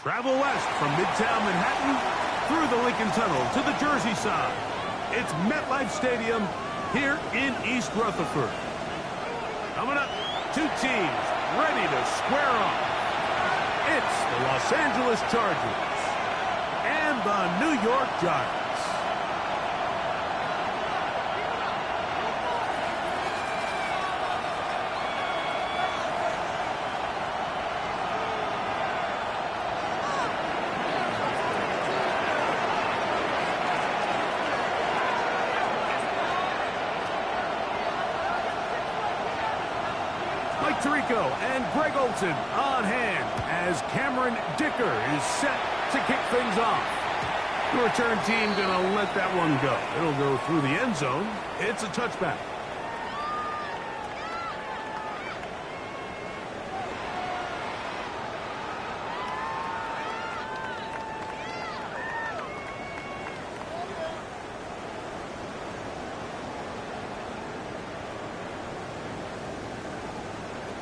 Travel west from Midtown Manhattan through the Lincoln Tunnel to the Jersey side. It's MetLife Stadium here in East Rutherford. Coming up, two teams ready to square off. It's the Los Angeles Chargers and the New York Giants. Mike Tirico and Greg Olson on hand as Cameron Dicker is set to kick things off. The return team gonna let that one go. It'll go through the end zone. It's a touchback.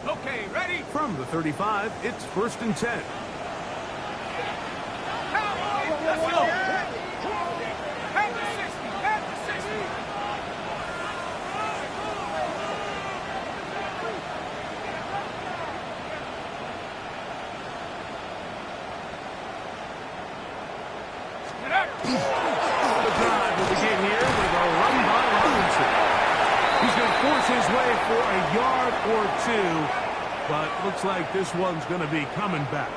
Okay, ready? From the 35, it's 1st and 10. Let's go. Head to 60. Head to 60. Get up. The drive will begin here with a run by Robinson. He's going to force his way for a yard or two. But looks like this one's going to be coming back.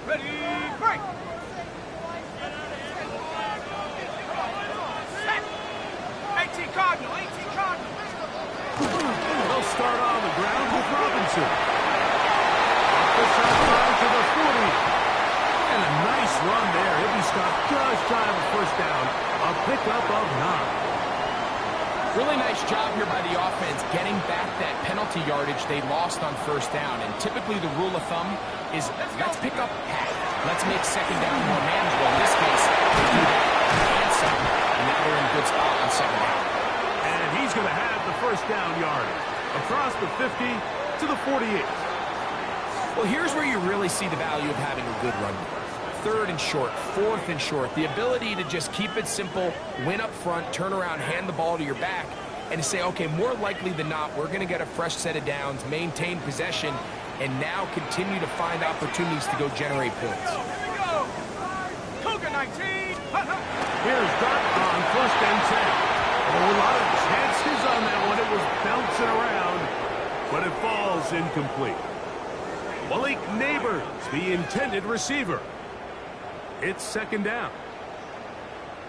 Ready, break. 18 Cardinal, 18 Cardinal. They'll start on the ground with Robinson. Off the sideline to the 40. And a nice run there. He'll be stopped just shy of a first down. A pickup of 9. Really nice job here by the offense getting back that penalty yardage they lost on first down. And typically the rule of thumb is let's pick up half. Let's make second down more manageable. In this case, they do that and some. And now they're in a good spot on second down. And he's going to have the first down yardage. Across the 50 to the 48. Well, here's where you really see the value of having a good run. 3rd and short, 4th and short. The ability to just keep it simple, win up front, turn around, hand the ball to your back, and to say, okay, more likely than not, we're going to get a fresh set of downs, maintain possession, and now continue to find opportunities to go generate points. Here we go. Cougar 19. Here's Dart on 1st and 10. A lot of chances on that one. It was bouncing around, but it falls incomplete. Malik Neighbors, the intended receiver. It's 2nd down.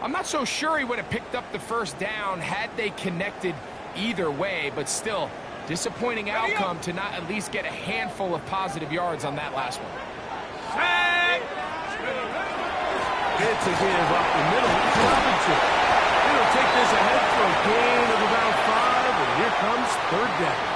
I'm not so sure he would have picked up the first down had they connected either way, but still, disappointing outcome to not at least get a handful of positive yards on that last one. It's a give up the middle to Robinson. He'll take this ahead for a gain of about 5, and here comes 3rd down.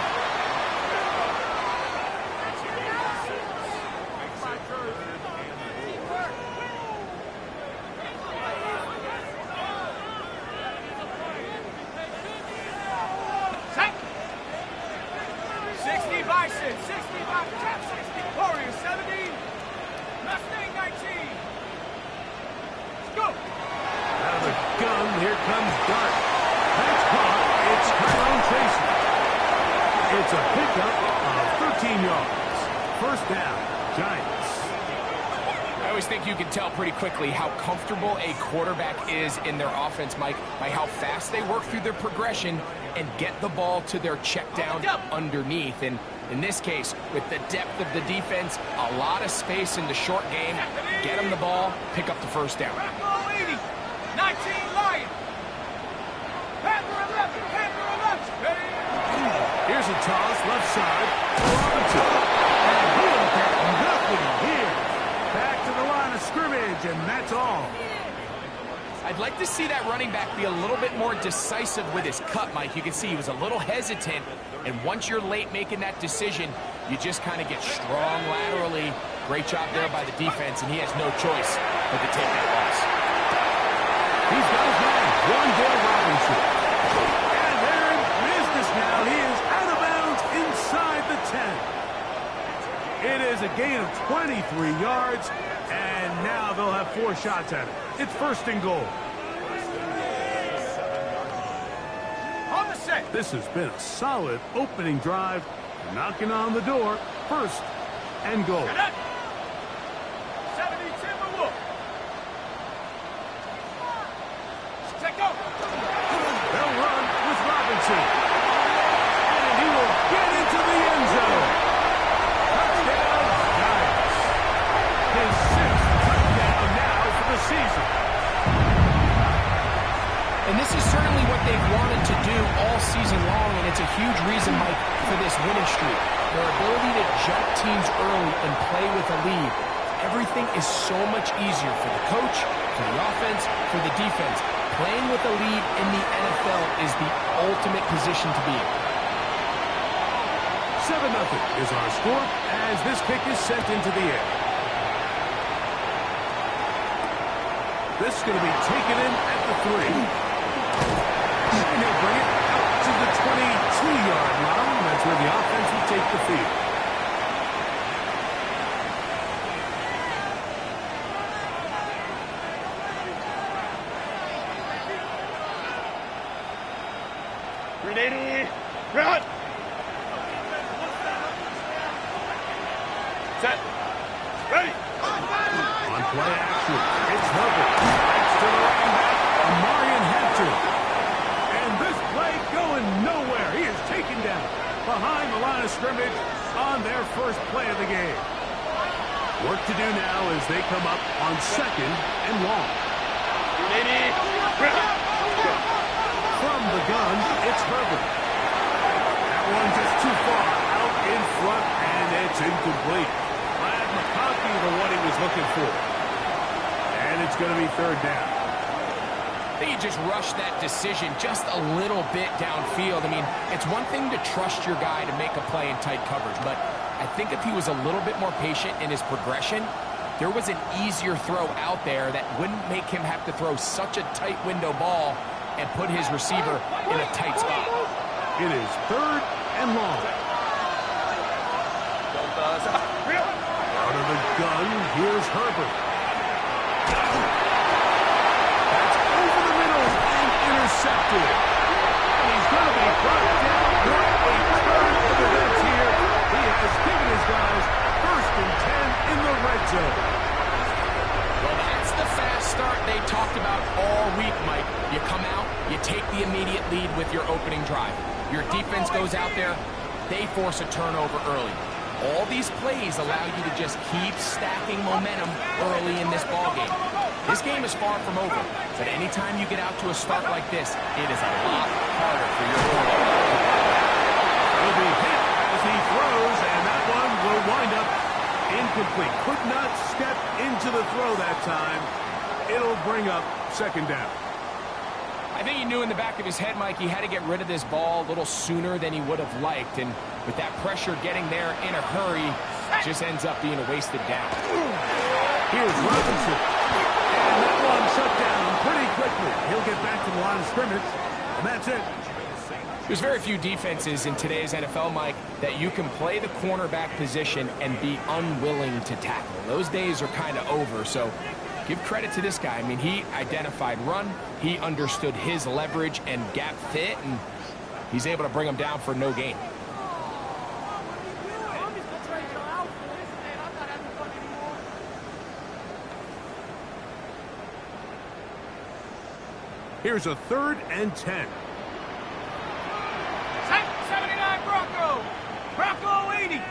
Here comes Dart. That's caught. It's Tyrone Tracy. It's a pickup of 13 yards. First down, Giants. I always think you can tell pretty quickly how comfortable a quarterback is in their offense, Mike, by how fast they work through their progression and get the ball to their check down underneath. And in this case, with the depth of the defense, a lot of space in the short game, get them the ball, pick up the first down. 19 Lions. Panther 11. Here's a toss left side for Robinson. And he'll get nothing here. Back to the line of scrimmage, and that's all. I'd like to see that running back be a little bit more decisive with his cut, Mike. You can see he was a little hesitant, and once you're late making that decision, you just kind of get strong laterally, Great job there by the defense, and he has no choice but to take that loss. He's got his man, Wandale Robinson. And they're in business now. He is out of bounds inside the 10. It is a gain of 23 yards, and now they'll have 4 shots at it. It's 1st and goal. On the set. This has been a solid opening drive. Knocking on the door. 1st and goal. 70 Timberwolf. Check go. They'll run with Robinson. And he will get into the end zone. Touchdown, Giants. His 6th touchdown now for the season. And this is certainly what they've wanted to do all season long, and it's a huge reason, Mike, for this winning streak. Their ability to jump teams early and play with a lead. Everything is so much easier for the coach, for the offense, for the defense. Playing with a lead in the NFL is the ultimate position to be in. 7-0 is our score as this kick is sent into the air. This is going to be taken in at the 3. And he'll bring it out to the 22-yard line. That's where the offense will take the field. Ready, run. Set. Ready. On play action, it's Herbert. Right to the running back, Amarian Hampton. And this play going nowhere. He is taken down behind the line of scrimmage on their first play of the game. Work to do now as they come up on 2nd and long. Ready, run. From the gun, it's Herbert. That one just too far out in front, and it's incomplete. Glad McConkey the one he was looking for. And it's going to be 3rd down. I think he just rushed that decision just a little bit downfield. I mean, it's one thing to trust your guy to make a play in tight coverage, but I think if he was a little bit more patient in his progression, there was an easier throw out there that wouldn't make him have to throw such a tight window ball and put his receiver in a tight spot. It is 3rd and long. Out of the gun, here's Herbert. That's over the middle and intercepted. And he's going to be brought down. What a turn of events here. He has given his guys 1st and 10 in the red zone. Well, that's the fast start they talked about all week, Mike. You come out, you take the immediate lead with your opening drive. Your defense goes out there, they force a turnover early. All these plays allow you to just keep stacking momentum early in this ballgame. This game is far from over, but anytime you get out to a start like this, it is a lot harder for your quarterback. He'll be hit as he throws, and that one will wind up incomplete. Could not step into the throw that time. It'll bring up 2nd down. I think he knew in the back of his head, Mike, he had to get rid of this ball a little sooner than he would have liked. And with that pressure getting there in a hurry, it just ends up being a wasted down. Here's Robinson. And that one shut down pretty quickly. He'll get back to the line of scrimmage, and that's it. There's very few defenses in today's NFL, Mike, that you can play the cornerback position and be unwilling to tackle. Those days are kind of over, so give credit to this guy. I mean, he identified run, he understood his leverage and gap fit, and he's able to bring him down for no gain. Here's a 3rd and 10. 79 Bronco. Bronco 80.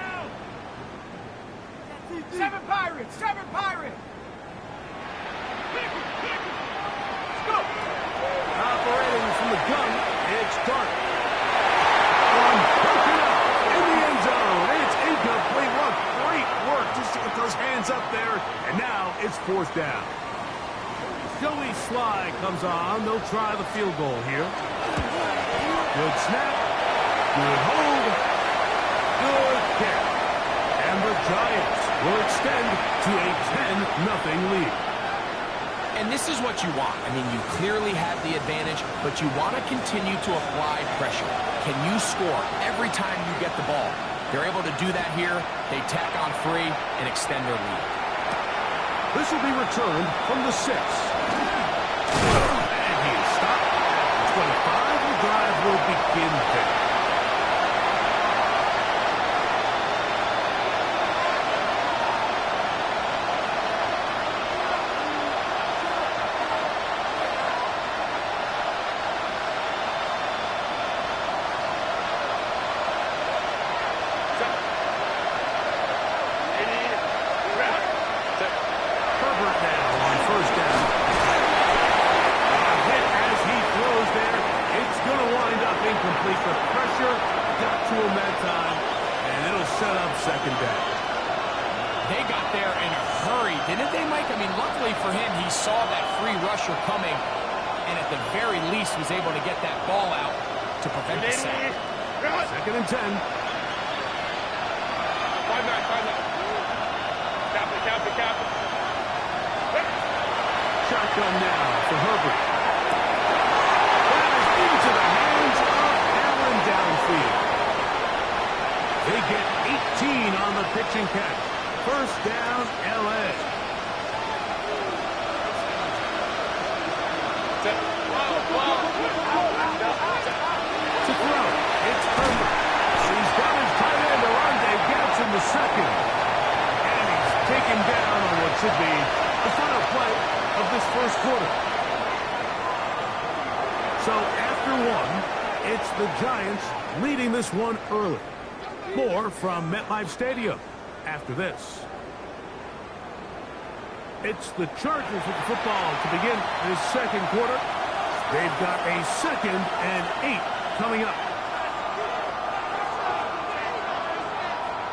7 Pirates. 7 Pirates. Let's go. Operating from the gun, it's Dark. One broken up in the end zone. It's incomplete. What great work just to get those hands up there. And now it's 4th down. Joey Sly comes on. They'll try the field goal here. Good snap. Good hold. Good kick. And the Giants will extend to a 10-0 lead. And this is what you want. I mean, you clearly have the advantage, but you want to continue to apply pressure. Can you score every time you get the ball? They're able to do that here. They tack on 3 and extend their lead. This will be returned from the 6. And he is stopped. The 25, the drive will begin there. Second down. They got there in a hurry, didn't they, Mike? I mean, luckily for him, he saw that free rusher coming and at the very least was able to get that ball out to prevent the sack. Second and 10. 5-9. Cap it. Shotgun now for Herbert. That is into the hands of Allen downfield. They get 18 on the pitch and catch. First down, L.A. To throw, it's Herbert. He's got his tight end, Arande Gadsden, the second. And he's taken down on what should be the final play of this first quarter. So after 1, it's the Giants leading this one early. More from MetLife Stadium after this. It's the Chargers with the football to begin this second quarter. They've got a 2nd and 8 coming up.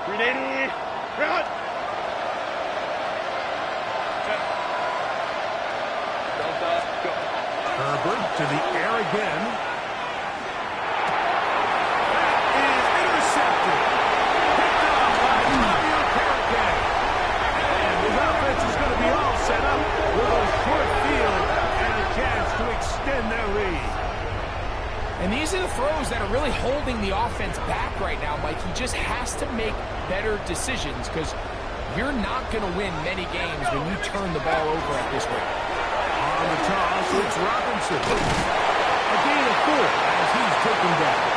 Ready, run! Herbert to the air again. And these are the throws that are really holding the offense back right now, Mike. He just has to make better decisions because you're not going to win many games when you turn the ball over at this rate. On the toss, it's Robinson. A gain of 4 as he's taken down.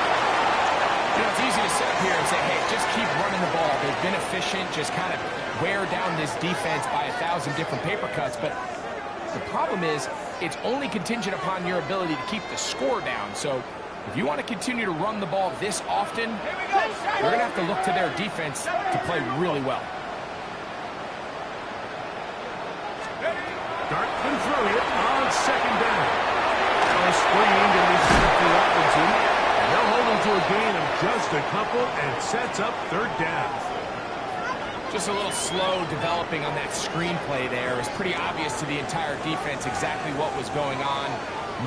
You know, it's easy to sit up here and say, hey, just keep running the ball. They've been efficient, just kind of wear down this defense by 1,000 different paper cuts. But the problem is it's only contingent upon your ability to keep the score down. So if you want to continue to run the ball this often, you're going to have to look to their defense to play really well. Dart can throw it on second down. Now screened and he's set for Robinson. And they'll hold him to a gain of just a couple and sets up third down. Just a little slow developing on that screenplay there. It was pretty obvious to the entire defense exactly what was going on.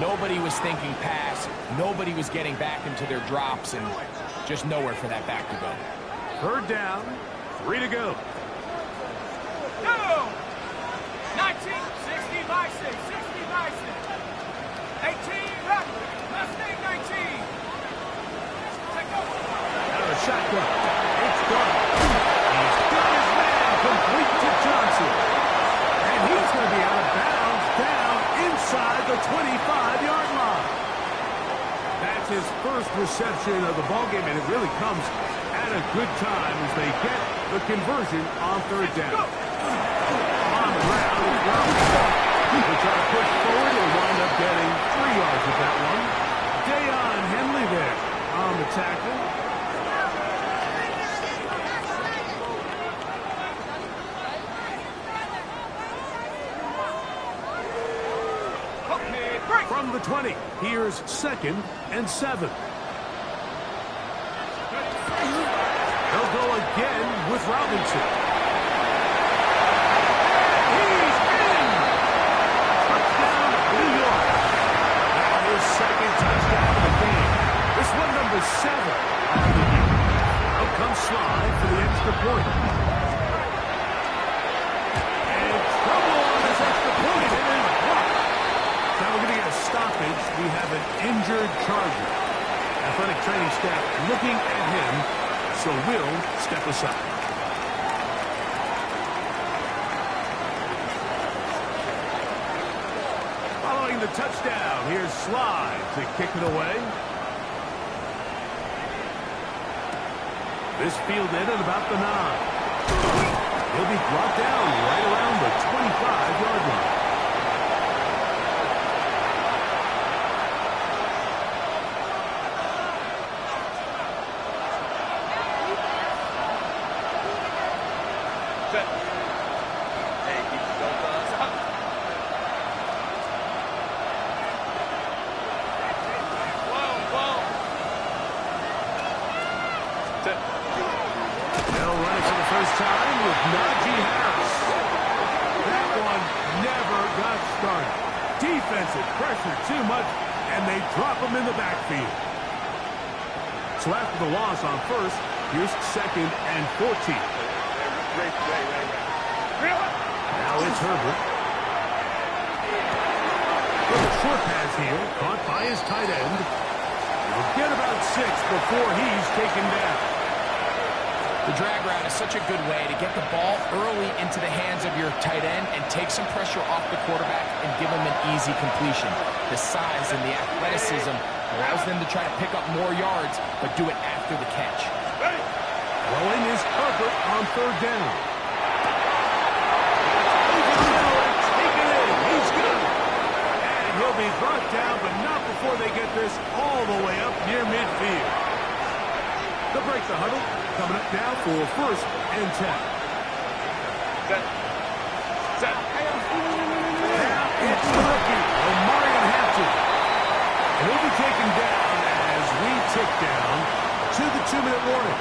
Nobody was thinking pass. Nobody was getting back into their drops, and just nowhere for that back to go. Third down, 3 to go. Go! 19, 60 by 6, 60 by 6. 18, run. Mustang 19. Take over. Now the shotgun. It's gone. He's got his man complete to Johnson. And he's going to be out of bounds down inside the 25-yard line. That's his first reception of the ballgame, and it really comes at a good time as they get the conversion on third down. On the ground, it's Robinson. They try to push forward and wind up getting 3 yards with that one. Dayon Henley there on the tackle. From the 20, here's 2nd and 7. They'll go again with Robinson. He's in! Touchdown, New York. Now his 2nd touchdown of the game. This one number 7 on the year. Out comes Slide for the extra point. Charger. Athletic training staff looking at him, so will step aside. Following the touchdown, here's Slide to kick it away. This fielded at about the 9. He'll be brought down right around the 25-yard line. They'll run it for the first time with Najee Harris. That one never got started. Defensive pressure too much, and they drop him in the backfield. So after the loss on first, here's 2nd and 14. Now it's Herbert. For the short pass here, caught by his tight end. He'll get about 6 before he's taken down. The drag route is such a good way to get the ball early into the hands of your tight end and take some pressure off the quarterback and give him an easy completion. The size and the athleticism allows them to try to pick up more yards, but do it after the catch. Throwing is Herbert on 3rd down. Take it in. He's good. And he'll be brought down, but not before they get this all the way up near midfield. They'll break the huddle. Coming up now for 1st and 10. Set. Now it's the rookie, Omarion Hampton. And he'll be taken down as we tick down to the 2-minute warning.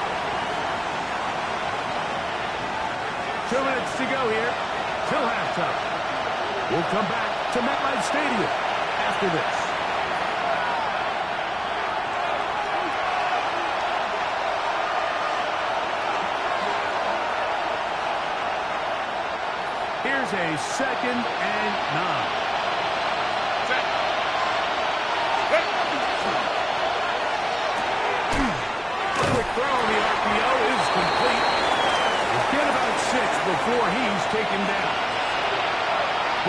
2 minutes to go here till halftime. We'll come back to MetLife Stadium after this. Here's a 2nd and 9. Quick throw, the RPO is complete. We'll get about 6 before he's taken down.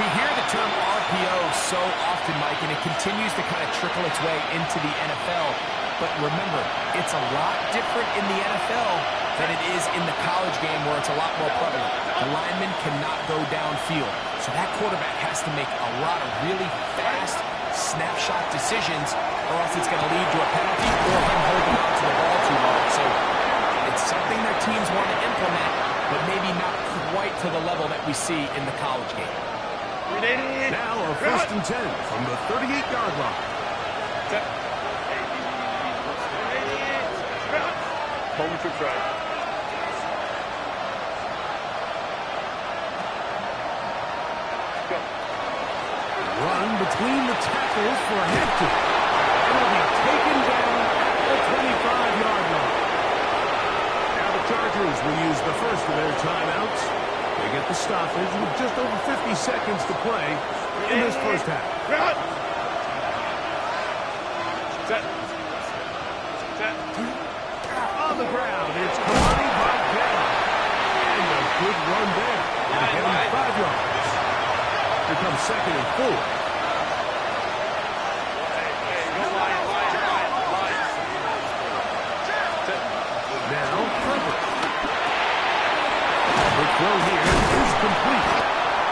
We hear the term RPO so often, Mike, and it continues to kind of trickle its way into the NFL. But remember, it's a lot different in the NFL than it is in the college game where it's a lot more prevalent. The lineman cannot go downfield. So that quarterback has to make a lot of really fast snapshot decisions or else it's going to lead to a penalty or him holding on to the ball too long. So it's something their teams want to implement, but maybe not quite to the level that we see in the college game. Now a 1st and 10 from the 38-yard line. Moment to try. Run between the tackles for Hampton. It'll be taken down at the 25-yard line. Now the Chargers will use the first of their timeouts. They get the stoppage with just over 50 seconds to play in this first half. On the ground, it's Kamani Valdez. And a good run there. It'll get him 5 yards. Here comes 2nd and 4. Now, Herbert. The throw here is complete.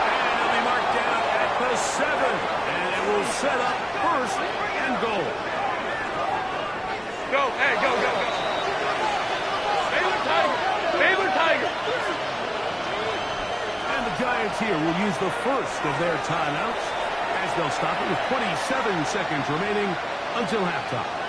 And it'll be marked down at the 7. And it will set up 1st and goal. Go, hey, go. Baylor Tiger. And the Giants here will use the first of their timeouts as they'll stop it with 27 seconds remaining until halftime.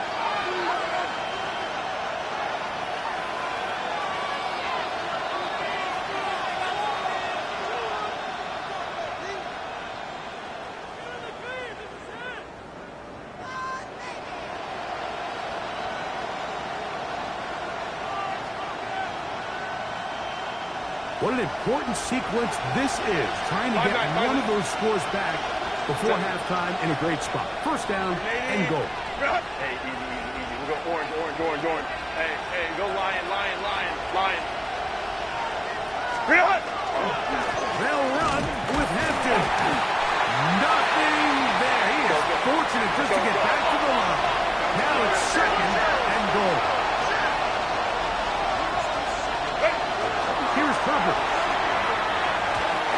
What an important sequence this is, trying to get one of those scores back before halftime in a great spot. 1st down and goal. Hey, easy, easy, easy. We'll go orange, orange, orange, orange. Hey, hey, go lion, lion, lion, lion. They'll run with Hampton. Nothing there. He is fortunate just to get back to the line. Now it's second and goal. Here's Herbert.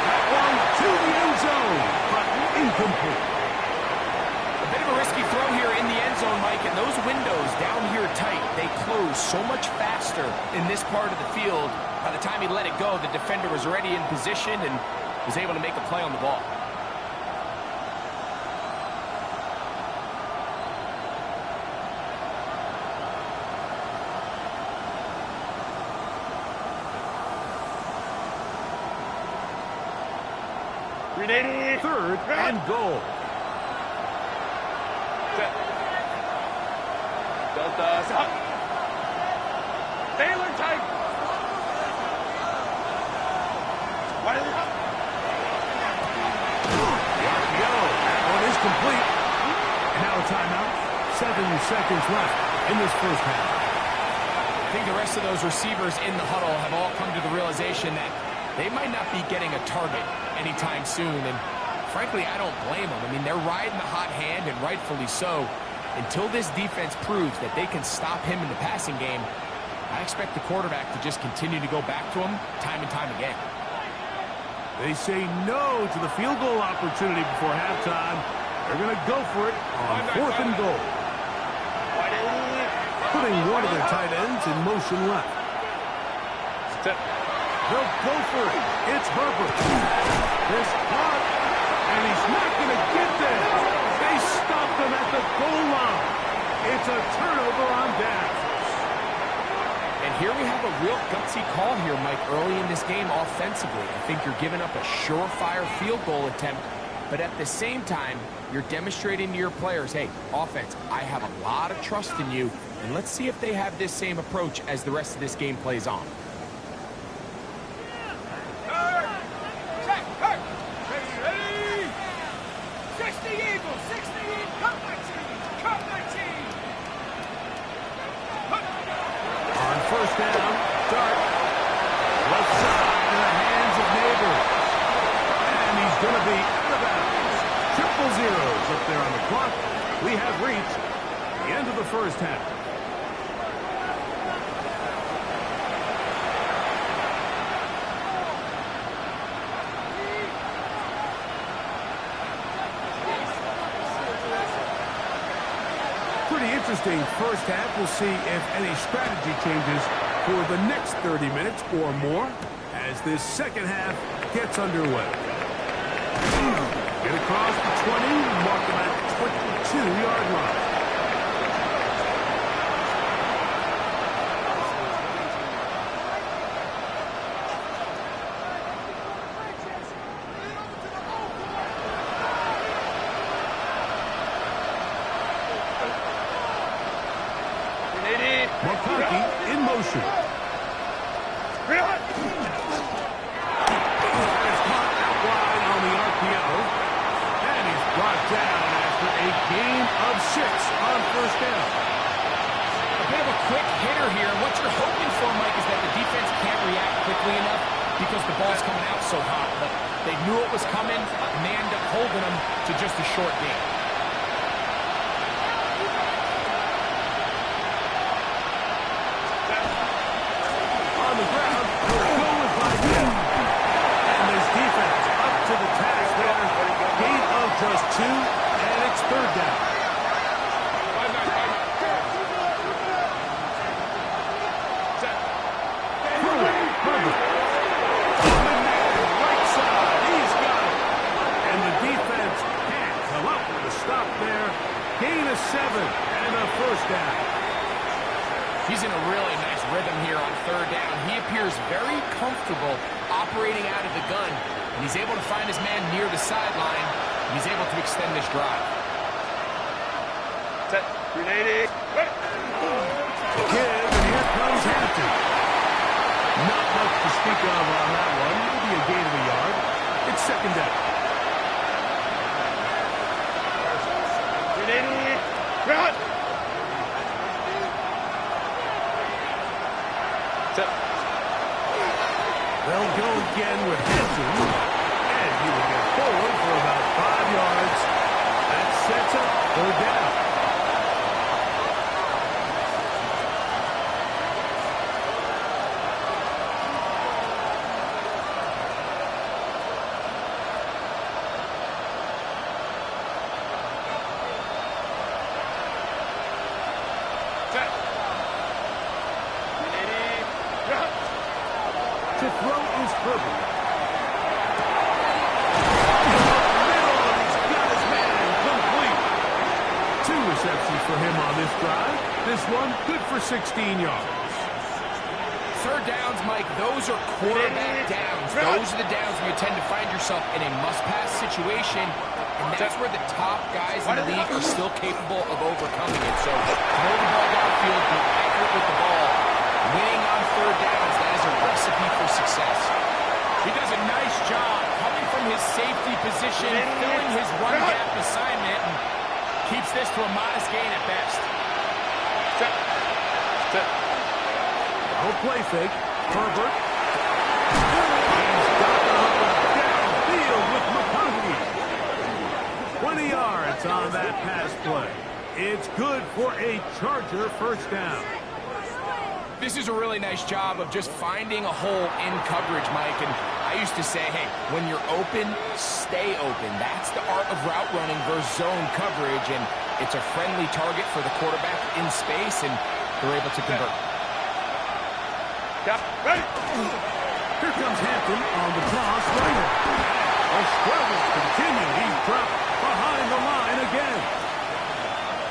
That one to the end zone, but incomplete. A bit of a risky throw here in the end zone, Mike, and those windows down here tight, they close so much faster in this part of the field. By the time he let it go, the defender was already in position and was able to make a play on the ball. Third and goal. Taylor Tiger. That one is complete. And now a timeout. 7 seconds left in this first half. I think the rest of those receivers in the huddle have all come to the realization that they might not be getting a target anytime soon. And frankly, I don't blame them. I mean, they're riding the hot hand, and rightfully so. Until this defense proves that they can stop him in the passing game, I expect the quarterback to just continue to go back to him time and time again. They say no to the field goal opportunity before halftime. They're going to go for it on fourth and goal. Putting one of their tight ends in motion left. They'll go for it. It's Herbert. This hot, and he's not going to get there. They stopped him at the goal line. It's a turnover on down. And here we have a real gutsy call here, Mike, early in this game offensively. I think you're giving up a surefire field goal attempt, but at the same time, you're demonstrating to your players, hey, offense, I have a lot of trust in you, and let's see if they have this same approach as the rest of this game plays on. First down, start. Left side in the hands of Neighbors. And he's going to be out of bounds. Triple zeros up there on the clock. We have reached the end of the first half. Pretty interesting first half. We'll see if any strategy changes for the next 30 minutes or more as this second half gets underway. Get across the 20, mark them at the 22-yard line. McConkey in motion. It's caught out wide on the RPO. And he's brought down after a gain of 6 on first down. A bit of a quick hitter here. What you're hoping for, Mike, is that the defense can't react quickly enough because the ball's coming out so hot. But they knew it was coming, and they end up holding them to just a short gain. On the ground, we'll go with Biden. And this defense up to the task there. Gain of just 2, and it's third down. Right side, he's got it. And the defense can't come up with a stop there. Gain of 7 and a first down. He's in a really nice rhythm here on third down. He appears very comfortable operating out of the gun, and he's able to find his man near the sideline, and he's able to extend this drive. Set. Grenade. Give, and here comes Hampton. Not much to speak of on that one. Maybe a gain of a yard. It's second down. Grenade. Third down. To throw is Herbert. He's got his man complete. 2 receptions for him on this drive. This one good for 16 yards. Third downs, Mike, those are quarterback downs. Those are the downs where you tend to find yourself in a must-pass situation, and that's where the top guys in the league are still capable of overcoming it. So throw the ball downfield, be accurate with the ball. Winning on third downs, that is a recipe for success. He does a nice job coming from his safety position, filling his run gap assignment, and keeps this to a modest gain at best. No play fake. Herbert. He's got the hooker downfield with McConkey. 20 yards on that pass play. It's good for a Charger first down. This is a really nice job of just finding a hole in coverage, Mike. And I used to say, hey, when you're open, stay open. That's the art of route running versus zone coverage. And it's a friendly target for the quarterback in space, and they're able to convert. Here comes Hampton on the toss right. The struggles continue. He's dropped behind the line again.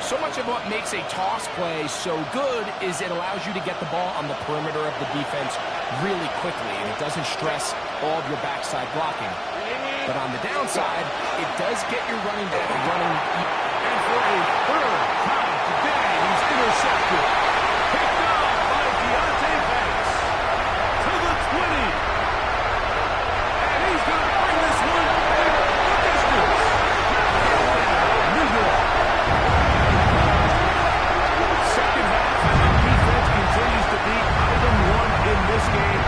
So much of what makes a toss play so good is it allows you to get the ball on the perimeter of the defense really quickly, and it doesn't stress all of your backside blocking. But on the downside, it does get your running back running. And for a third time today, he's intercepted. Picked off by Deontay Banks to the 20. And he's going to bring this one back the distance. New York. Second half, and the defense continues to be item 1 in this game.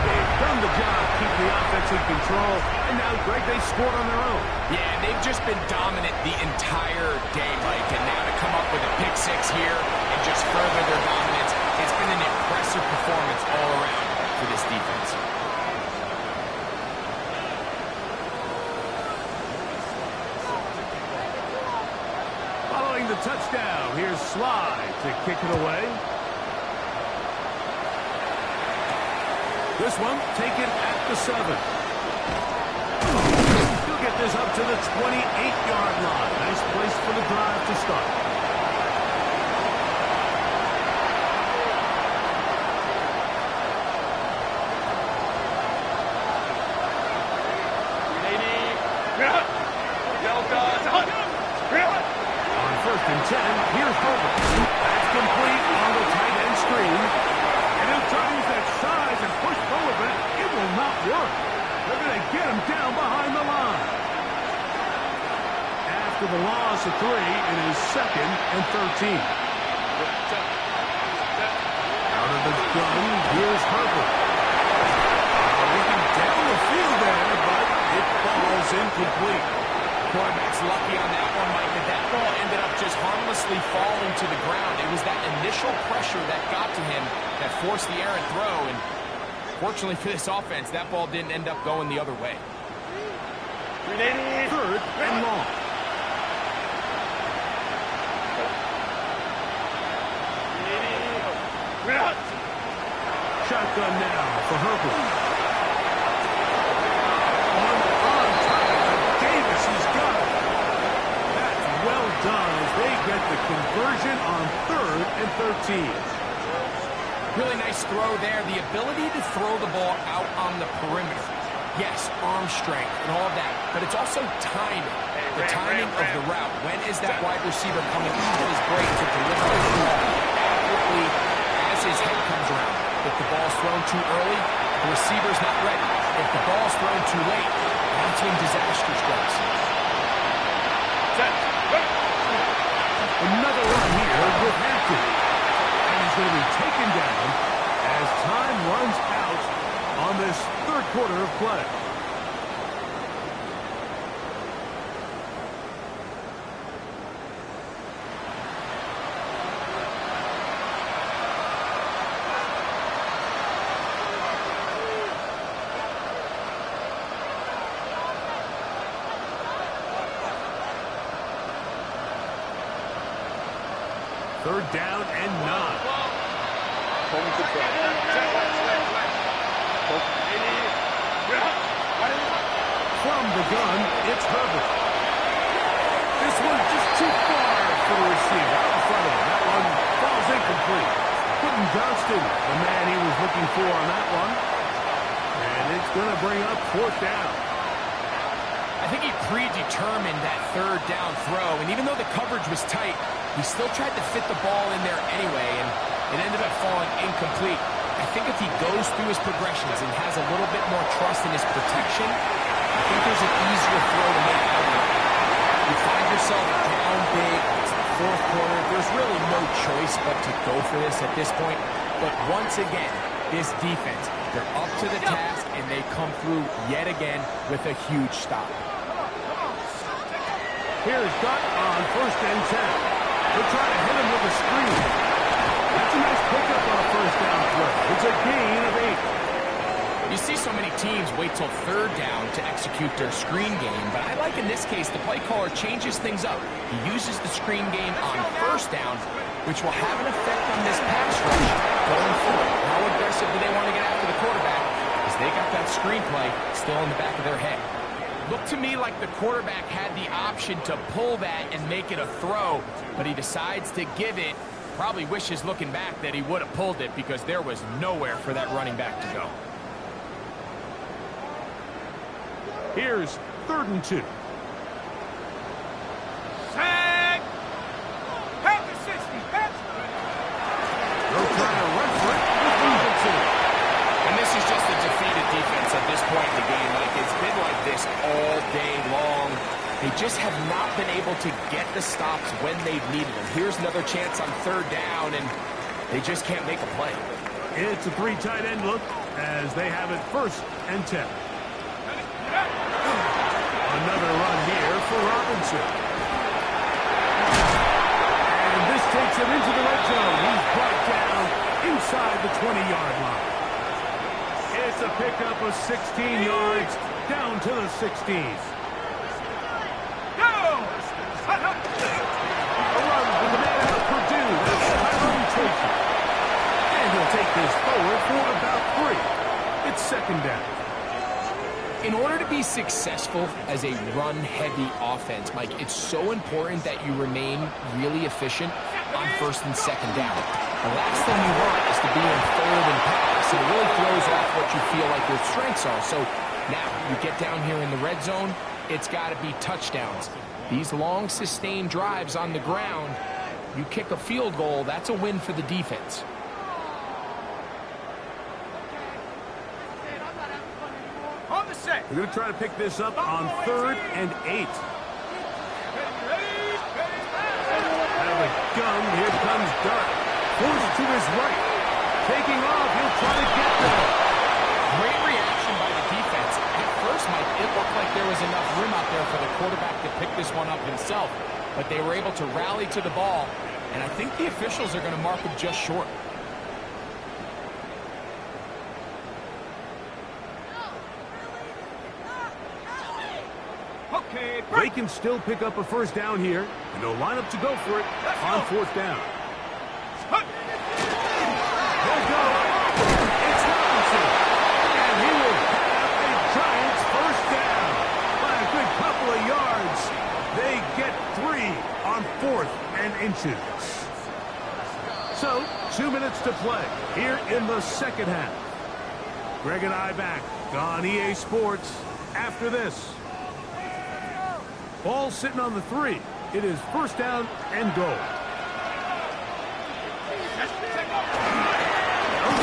They've done the job, keep the offense in control, and now, Greg, they scored on their own. Yeah, they've just been dominant the entire day, Mike, and now to come up with a pick 6 here and just further their dominance, it's been an impressive performance all around for this defense. Following the touchdown, here's Sly to kick it away. This one taken at the 7. He'll get this up to the 28-yard line. Nice place for the drive to start. On 1st and 10, here's Herbert. That's complete on the tight end screen. And he'll try to use that size and push forward, but it will not work. They're going to get him down behind the line. After the loss of 3, it is 2nd and 13. Out of the gun, here's Herbert. Looking down the field there, but it falls incomplete. Quarterback's lucky on that one, Mike, that ball ended up just harmlessly falling to the ground. It was that initial pressure that got to him that forced the errant throw, and fortunately for this offense, that ball didn't end up going the other way. 3rd and long. Shotgun now for Herbert. On target, Davis, he's got it. That's well done as they get the conversion on 3rd and 13. Really nice throw there. The ability to throw the ball out on the perimeter. Yes, arm strength and all of that, but it's also timing. The timing of the route. When is that wide receiver coming into his break to deliver the ball accurately as his head comes around? If the ball's thrown too early, the receiver's not ready. If the ball's thrown too late, that's when disaster strikes. Another run here with Hampton. And he's going to be taken down as time runs out on this 3rd quarter of play. Third down and 9. From the gun, it's Herbert. This one's just too far for the receiver. Out in front of him. That one falls incomplete. Quentin Johnston, the man he was looking for on that one. And it's going to bring up 4th down. I think he predetermined that 3rd down throw, and even though the coverage was tight, he still tried to fit the ball in there anyway, and it ended up falling incomplete. I think if he goes through his progressions and has a little bit more trust in his protection, I think there's an easier throw to make out of it. You find yourself down big, it's the 4th quarter, there's really no choice but to go for this at this point. But once again, this defense, they're up to the task, and they come through yet again with a huge stop. Here's Duck on 1st and 10. They'll try to hit him with a screen. That's a nice pickup on a 1st down play. It's a gain of 8. You see so many teams wait till 3rd down to execute their screen game, but I like in this case the play caller changes things up. He uses the screen game on 1st down, which will have an effect on this pass rush going forward. How aggressive do they want to get after the quarterback? Because they got that screen play still in the back of their head. Looked to me like the quarterback had the option to pull that and make it a throw, but he decides to give it. Probably wishes looking back that he would have pulled it because there was nowhere for that running back to go. Here's 3rd and 2. Tag! Pass the 60. Pass. They'll try to run for it with Robinson. And this is just a defeated defense at this point in the game. Like, it's been like this all day long. They just have not been able to get the stops when they've needed them. Here's another chance on 3rd down, and they just can't make a play. It's a 3 tight end look as they have it 1st and 10. Another run here for Robinson. And this takes him into the red zone. He's brought down inside the 20-yard line. It's a pickup of 16 yards down to the 16s. Go! A run with the man out of Purdue. That's Tyrone Tracy. And he'll take this forward for about 3. It's 2nd down. In order to be successful as a run-heavy offense, Mike, it's so important that you remain really efficient on 1st and 2nd down. The last thing you want is to be in 3rd and pass, and it really throws off what you feel like your strengths are. So now you get down here in the red zone, it's got to be touchdowns. These long, sustained drives on the ground, you kick a field goal, that's a win for the defense. On the set. We're going to try to pick this up on 3rd and 8. Out of the gun, here comes Dart. Forced to his right. Taking off, he'll try to get there. Great reaction by the defense. At first, Mike, it looked like there was enough room out there for the quarterback to pick this one up himself, but they were able to rally to the ball, and I think the officials are going to mark him just short. Okay, They can still pick up a 1st down here, and they'll line up to go for it on 4th down. They'll go. It's Robinson, and he will have a Giants 1st down by a good couple of yards. They get 3 on 4th and inches. So, 2 minutes to play here in the 2nd half. Greg and I back on EA Sports after this. Ball sitting on the 3. It is 1st down and goal. They'll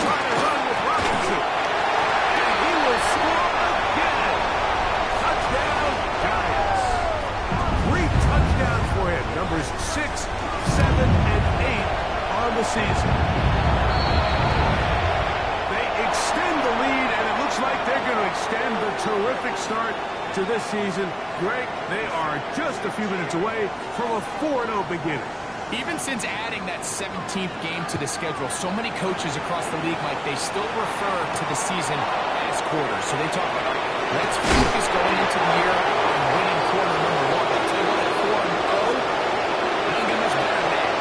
try to run with Robinson. And he will score again. Touchdown, Giants. 3 touchdowns for him. Numbers 6, 7, and 8 on the season. They extend the lead, and it looks like they're going to extend the terrific start to this season. Greg, they are just a few minutes away from a 4-0 beginning. Even since adding that 17th game to the schedule, so many coaches across the league, Mike, they still refer to the season as quarters. So they talk about, let's focus going into the year on winning quarter number 1. I'll tell you what, at 4-0, you don't get much better than that.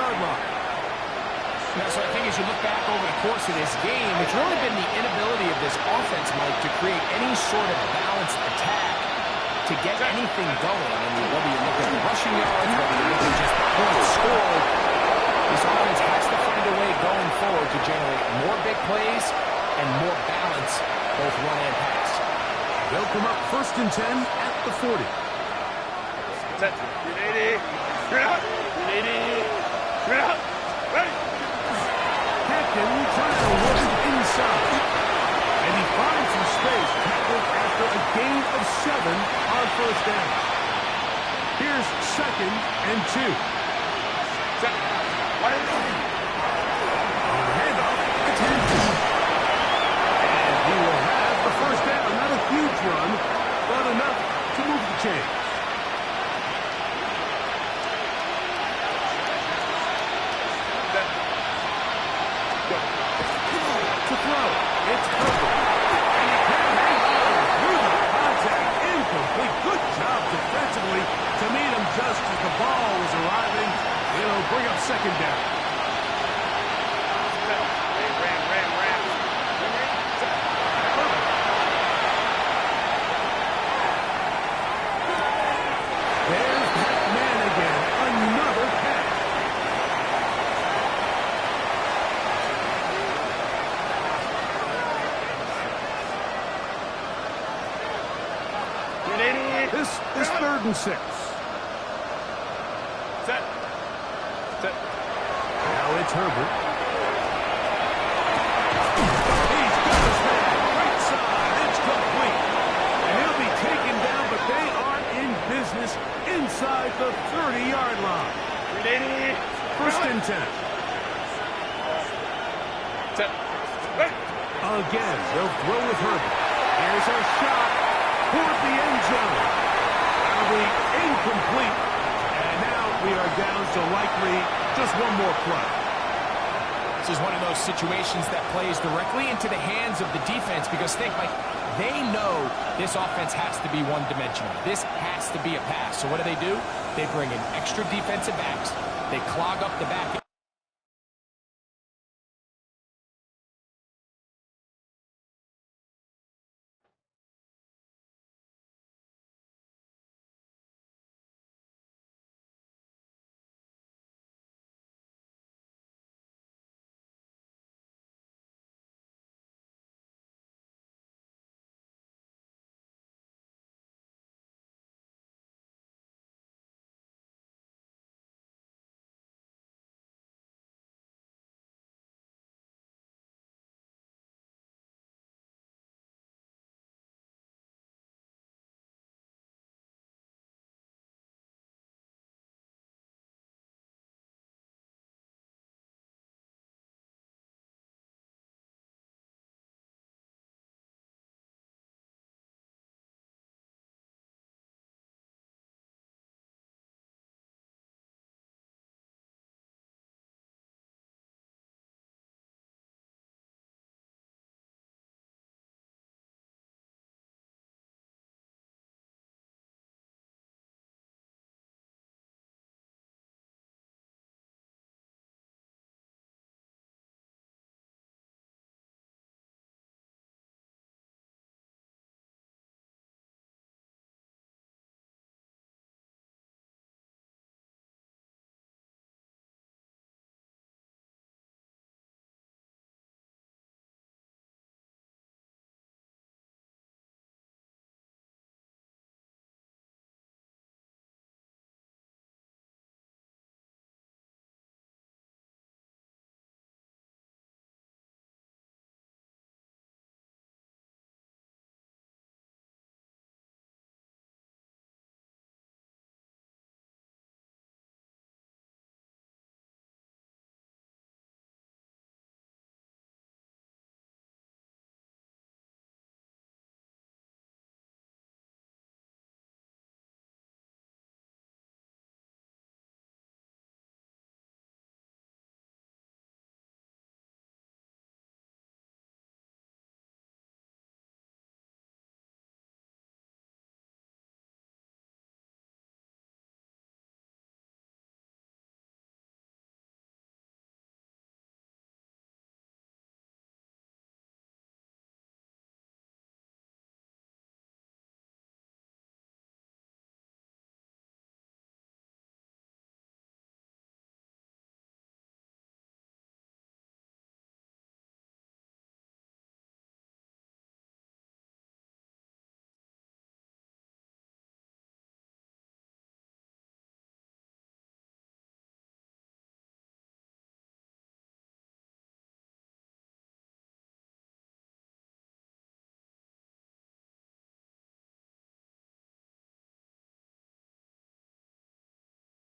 40-yard line. Now, so I think as you look back over the course of this game, it's really been the inability of this offense, Mike, to create any sort of balanced attack to get anything going. I mean, whether you look at the rushing yards, whether you look at just the points scored, this offense has to find a way going forward to generate more big plays and more balance, both run and pass. They'll come up 1st and 10 at the 40. Set. Get 80. Get out. Get 80. Get out. Ready. Hacken trying to work inside. And he finds some space tackled after a gain of 7 on 1st down. Here's 2nd and 2. Set. Ready. Handoff. It's Hampton. And he will have the 1st down. Not a huge run, but enough to move the chains. To throw. It's perfect. And you can't hang on through the contact. Incomplete. Good job defensively to meet him just as the ball was arriving. It'll bring up 2nd down. Ram. There's that man again. Another pass. Get 80. This is 3rd and 6. Set. Now it's Herbert. He's got his man. Right side. It's complete. And he'll be taken down, but they are in business inside the 30-yard line. Get 80. 1st and 10. Set. Ready. Again, they'll throw with Herbert. Here's a shot toward the end zone. That'll be incomplete. And now we are down to likely just one more play. This is one of those situations that plays directly into the hands of the defense because think, Mike, they know this offense has to be one-dimensional. This has to be a pass. So what do? They bring in extra defensive backs. They clog up the back.